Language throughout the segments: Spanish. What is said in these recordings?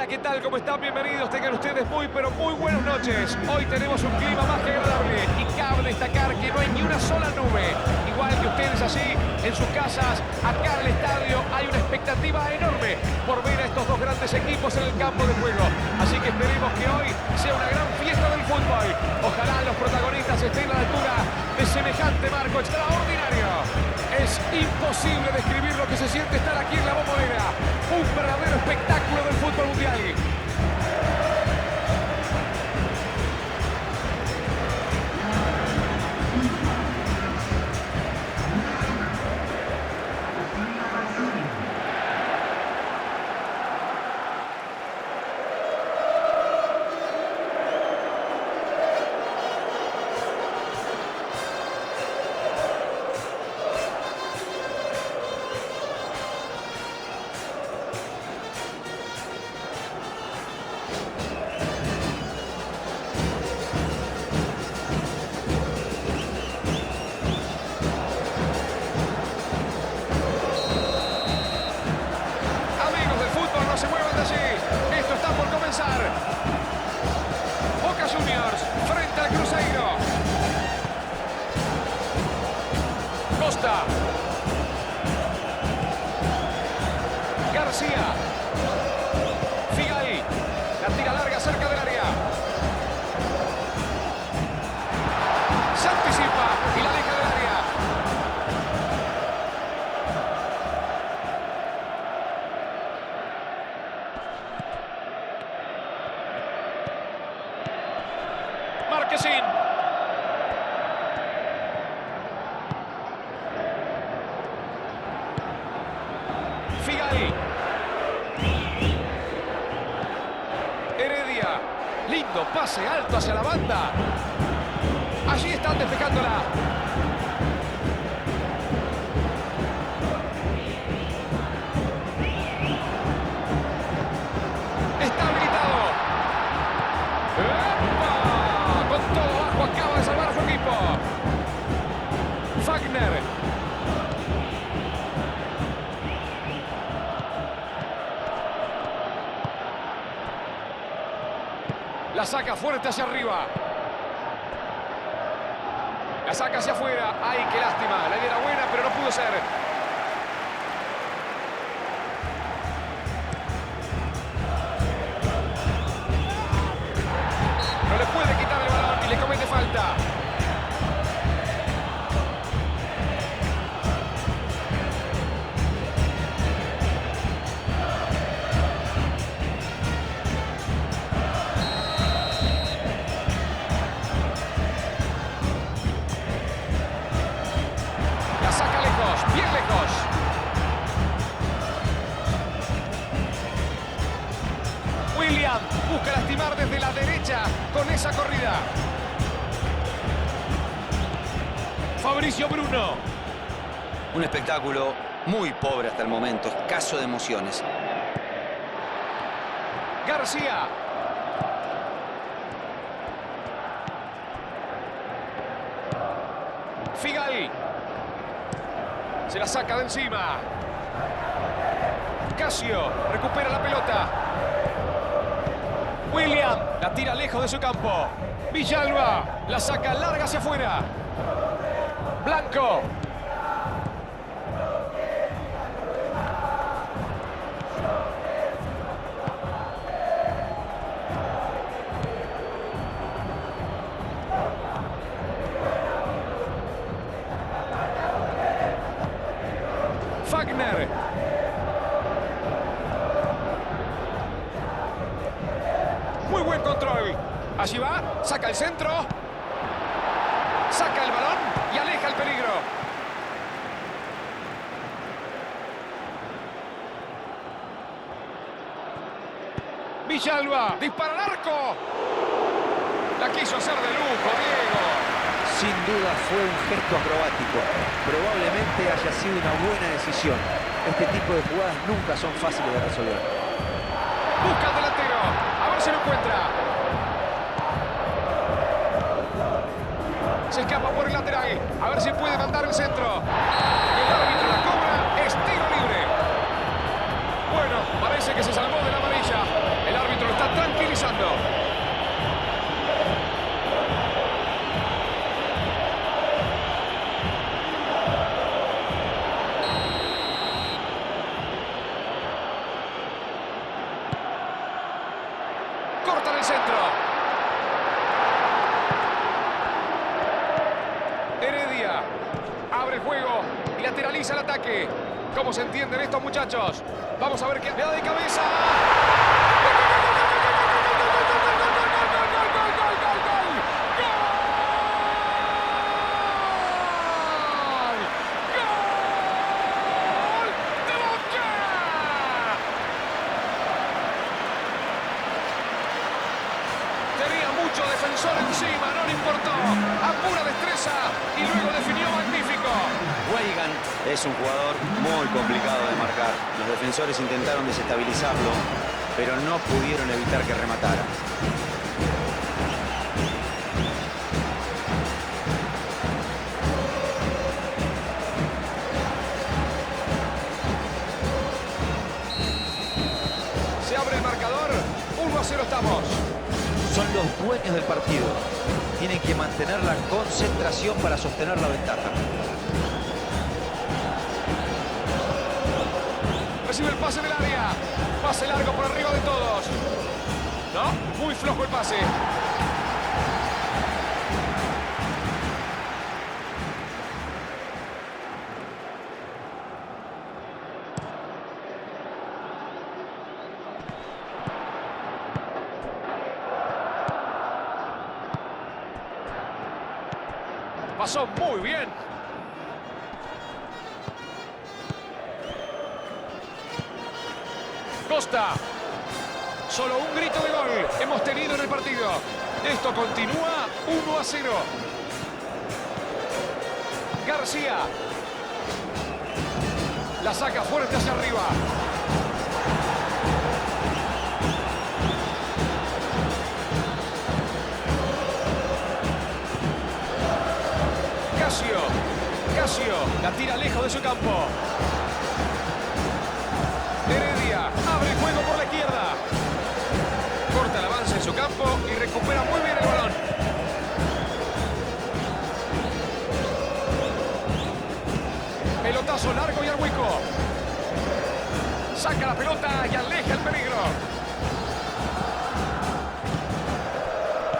Hola, ¿qué tal? ¿Cómo están? Bienvenidos. Tengan ustedes muy, pero muy buenas noches. Hoy tenemos un clima más que agradable y cabe destacar que no hay ni una sola nube. Igual que ustedes allí, en sus casas, acá en el estadio, hay una expectativa enorme por ver a estos dos grandes equipos en el campo de juego. Así que esperemos que hoy sea una gran fiesta del fútbol. Ojalá los protagonistas estén a la altura de semejante marco extraordinario. Es imposible describir lo que se siente estar aquí en la Bombonera. Un verdadero espectáculo del fútbol mundial. No se muevan de allí. Esto está por comenzar. Boca Juniors frente al Cruzeiro. Costa. García. Figai. La tira larga cerca del área. Se anticipa y la deja del área. Marquezín. Figai. Heredia. Lindo pase alto hacia la banda. Allí están despejándola. Está habilitado. Acaba de salvar a su equipo. Wagner. La saca fuerte hacia arriba. La saca hacia afuera. ¡Ay, qué lástima! La idea era buena, pero no pudo ser. No le puede quitar el balón y le comete falta. La saca lejos, bien lejos. William busca lastimar desde la derecha con esa corrida. Fabricio Bruno. Un espectáculo muy pobre hasta el momento, escaso de emociones. García. Figai. Se la saca de encima. Casio recupera la pelota. William la tira lejos de su campo. Villalba la saca larga hacia afuera. Blanco. Wagner. Muy buen control. Allí va, saca el centro. Saca el balón y aleja el peligro. Villalba, dispara al arco. La quiso hacer de lujo, Diego. Sin duda fue un gesto acrobático. Probablemente haya sido una buena decisión. Este tipo de jugadas nunca son fáciles de resolver. Busca al delantero. A ver si lo encuentra. Se escapa por el lateral. A ver si puede mandar el centro. El árbitro la cobra. Es tiro libre. Bueno, parece que se salvó de la amarilla. El Corta en el centro. Heredia abre el juego y lateraliza el ataque. ¿Cómo se entienden estos muchachos? Vamos a ver qué... ¡Le da de cabeza! Defensor encima, no le importó. A pura destreza y luego definió magnífico. Weigand es un jugador muy complicado de marcar. Los defensores intentaron desestabilizarlo, pero no pudieron evitar que rematara. Se abre el marcador. 1-0 estamos. Son los dueños del partido. Tienen que mantener la concentración para sostener la ventaja. Recibe el pase del área. Pase largo por arriba de todos. ¿No? Muy flojo el pase. Pasó muy bien. Costa. Solo un grito de gol hemos tenido en el partido. Esto continúa 1-0. García. La saca fuerte hacia arriba. Casio la tira lejos de su campo. Heredia abre el juego por la izquierda. Corta el avance en su campo y recupera muy bien el balón. Pelotazo largo y al hueco. Saca la pelota y aleja el peligro.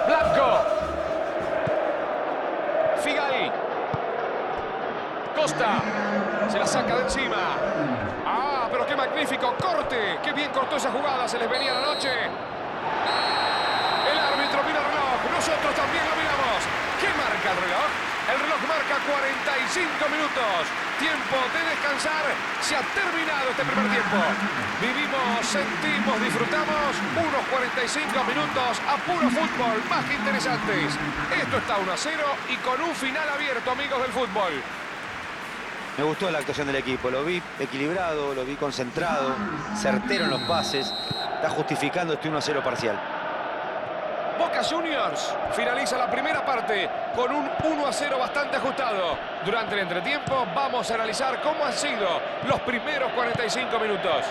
Blanco. Figal. Costa. Se la saca de encima. ¡Ah, pero qué magnífico corte! ¡Qué bien cortó esa jugada! Se les venía la noche. El árbitro mira el reloj. Nosotros también lo miramos. ¿Qué marca el reloj? El reloj marca 45 minutos. Tiempo de descansar. Se ha terminado este primer tiempo. Vivimos, sentimos, disfrutamos unos 45 minutos a puro fútbol, más que interesantes. Esto está 1-0 y con un final abierto, amigos del fútbol. Me gustó la actuación del equipo. Lo vi equilibrado, lo vi concentrado, certero en los pases. Está justificando este 1-0 parcial. Boca Juniors finaliza la primera parte con un 1-0 bastante ajustado. Durante el entretiempo vamos a analizar cómo han sido los primeros 45 minutos.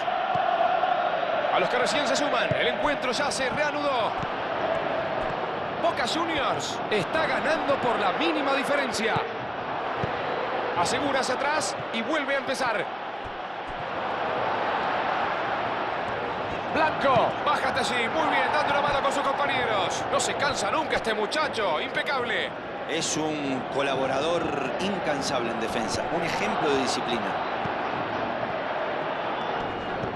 A los que recién se suman, el encuentro ya se reanudó. Boca Juniors está ganando por la mínima diferencia. Asegura hacia atrás y vuelve a empezar. Blanco, bájate allí, muy bien, dando una mano con sus compañeros. No se cansa nunca este muchacho, impecable. Es un colaborador incansable en defensa, un ejemplo de disciplina.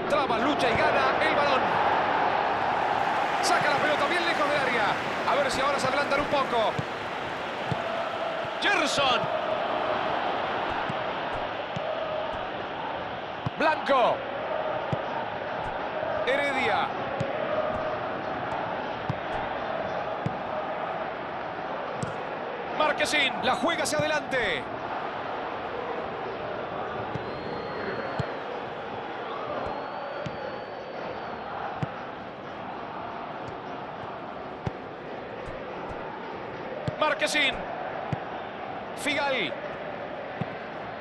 Traba, lucha y gana el balón. Saca la pelota bien lejos del área. A ver si ahora se adelantan un poco. Gerson. Blanco. Heredia. Marquezín, la juega hacia adelante. Marquezín. Figal.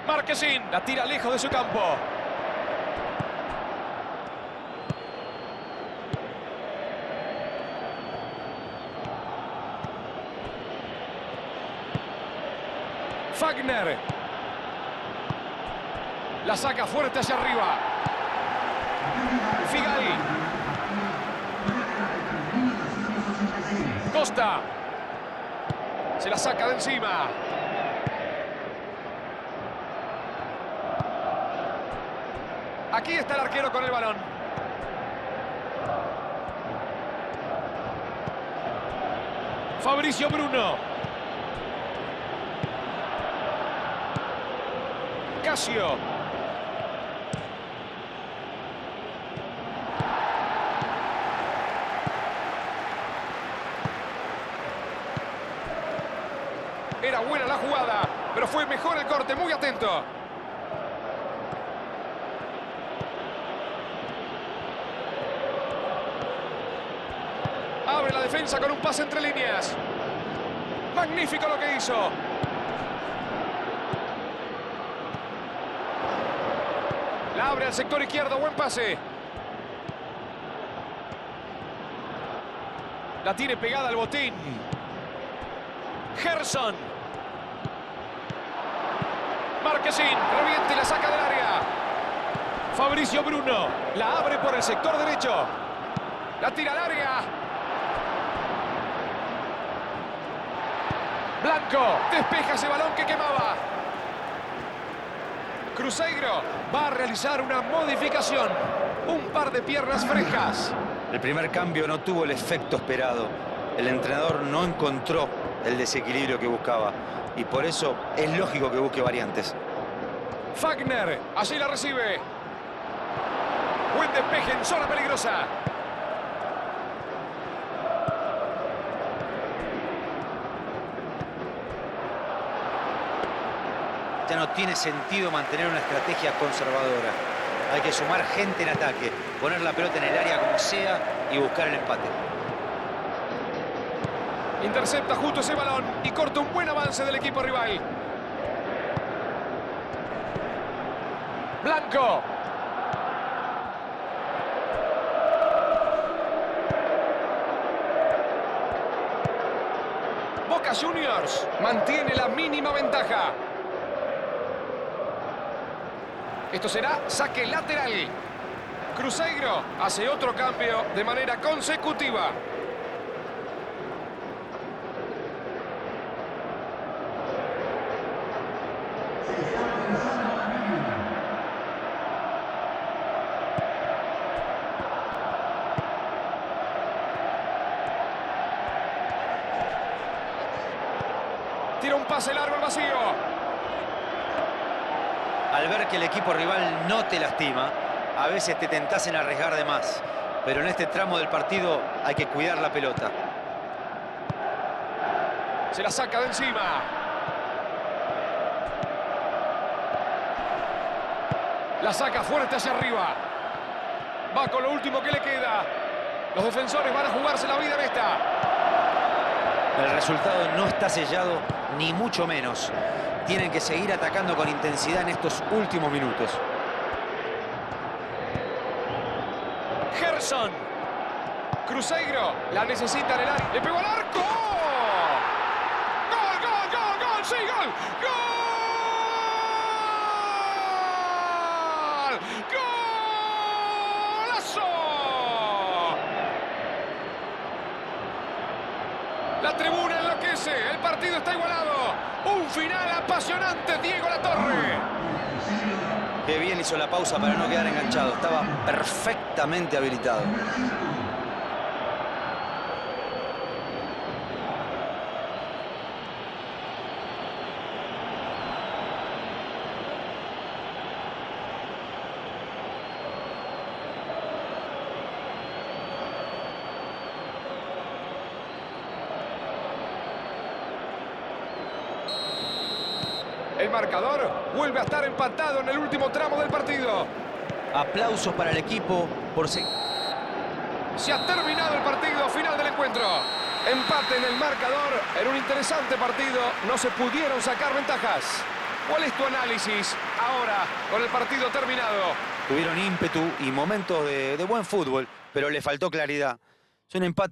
Marquezín, la tira lejos de su campo. Fagner. La saca fuerte hacia arriba. Figal. Costa. Se la saca de encima. Aquí está el arquero con el balón. Fabricio Bruno. Casio. Era buena la jugada, pero fue mejor el corte, muy atento. Abre la defensa con un pase entre líneas. Magnífico lo que hizo. La abre al sector izquierdo, buen pase. La tiene pegada al botín. Gerson. Marquezín, reviente y la saca del área. Fabricio Bruno, la abre por el sector derecho. La tira al área. Blanco, despeja ese balón que quemaba. Cruzeiro va a realizar una modificación. Un par de piernas frescas. El primer cambio no tuvo el efecto esperado. El entrenador no encontró el desequilibrio que buscaba. Y por eso es lógico que busque variantes. Fagner, allí la recibe. Buen despeje en zona peligrosa. Ya no tiene sentido mantener una estrategia conservadora. Hay que sumar gente en ataque, poner la pelota en el área como sea y buscar el empate. Intercepta justo ese balón y corta un buen avance del equipo rival. Blanco. Boca Juniors mantiene la mínima ventaja. Esto será saque lateral. Cruzeiro hace otro cambio de manera consecutiva. Tira un pase largo al vacío. Al ver que el equipo rival no te lastima, a veces te tentás en arriesgar de más. Pero en este tramo del partido hay que cuidar la pelota. Se la saca de encima. La saca fuerte hacia arriba. Va con lo último que le queda. Los defensores van a jugarse la vida en esta. El resultado no está sellado, ni mucho menos. Tienen que seguir atacando con intensidad en estos últimos minutos. Gerson. Cruzeiro la necesita en el área. Le pegó al arco. ¡Gol, gol, gol, gol! ¡Sí, gol! ¡Gol! ¡Golazo! La tribuna enloquece. El partido está igualado. Un final apasionante, Diego Latorre. Qué bien hizo la pausa para no quedar enganchado. Estaba perfectamente habilitado. El marcador vuelve a estar empatado en el último tramo del partido. Aplausos para el equipo por Se ha terminado el partido, final del encuentro. Empate en el marcador, en un interesante partido, no se pudieron sacar ventajas. ¿Cuál es tu análisis ahora con el partido terminado? Tuvieron ímpetu y momentos de buen fútbol, pero le faltó claridad. Es un empate.